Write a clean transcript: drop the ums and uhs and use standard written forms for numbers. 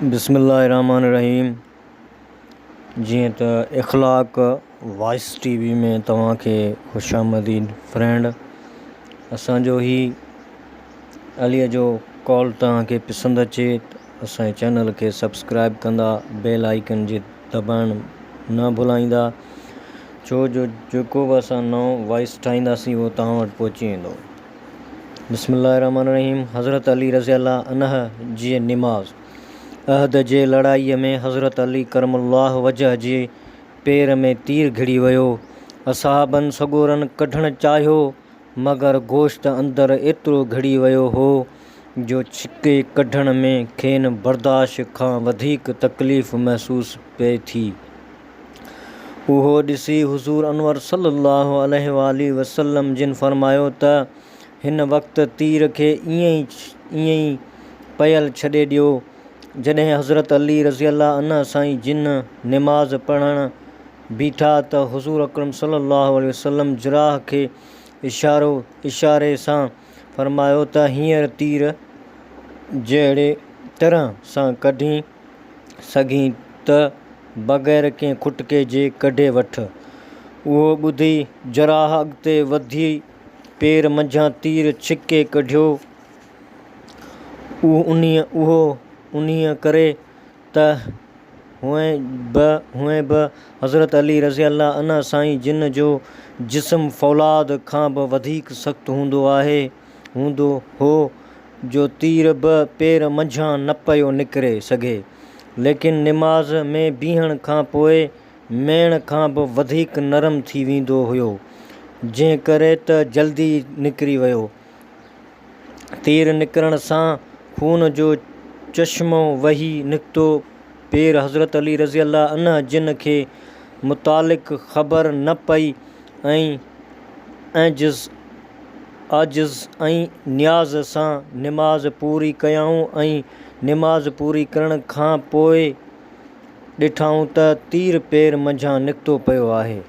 बिस्मिल्लाहिर्रहमानिर्रहीम। जीअं त इख़लाक़ वॉइस टीवी में तव्हांखे ख़ुशामदीद फ्रेंड। असांजो ही अलीअ जो कॉल तव्हांखे पसंदि अचे त असांजे चैनल खे सब्सक्राइब कंदा, बेल आइकन जी दबाइण न भुलाईंदा, छो जो जेको बि असां नओं वॉइस ठाहींदासीं उहो तव्हां वटि पहुची वेंदो। बिस्मिल्लाहिर्रहमानिर्रहीम। हज़रत अली रज़ी अल्लाह अन्हु जी निमाज़। अहद जे लड़ाईअ में हज़रत अली करमुल्लाह वजह जे पेर में तीर घिड़ी वियो। असहाबनि सगोरन कढणु चाहियो, मगर गोश्त अंदरि एतिरो घिड़ी वियो हो जो छिके कढण में खेनि बर्दाश्त खां वधीक तकलीफ़ महसूस पिए थी। उहो ॾिसी हुज़ूर अनवर सल्लल्लाहु अलैहि वसल्लम जिन फरमायो त हिन वक़्तु तीर खे ईअं ई पयल छॾे ॾियो। जॾहिं हज़रत अली रज़ी अल्लाह अन्हु साईं जिन निमाज़ पढ़णु बीठा त हुज़ूर अकरम सल्लल्लाहु अलैहि वसल्लम जिराह खे इशारे सां फरमायो त हींअर तीर जहिड़े तरह सां कढी सघीं त बग़ैर कंहिं खुटके जे कढे वठ। उहो ॿुधी जराह अॻिते वधी पेर मंझां तीर छिके कढियो। उहो उन्हीअ करे त हुएं बि हज़रत अली रज़ी अल्लाह अन्हु साईं जिन जो जिस्म फ़ौलाद खां बि वधीक सख़्तु हूंदो हो जो तीर बि पेर मंझां न पियो निकिरे सघे, लेकिन निमाज़ में बीहण खां पोइ मेण खां बि वधीक नरम थी वेंदो हुयो, जंहिं करे त जल्दी निकिरी वियो। तीर निकिरण सां खून जो चश्मो वही निकितो। पेर हज़रत अली रज़ी अल्लाह अन्हु जिन खे मुतालिक़ ख़बर न पई ऐं आजिज़ ऐं नियाज़ सां निमाज़ पूरी कयाऊं ऐं निमाज़ पूरी करण खां पोइ ॾिठाऊं त तीर पेर मंझां निकितो पियो आहे।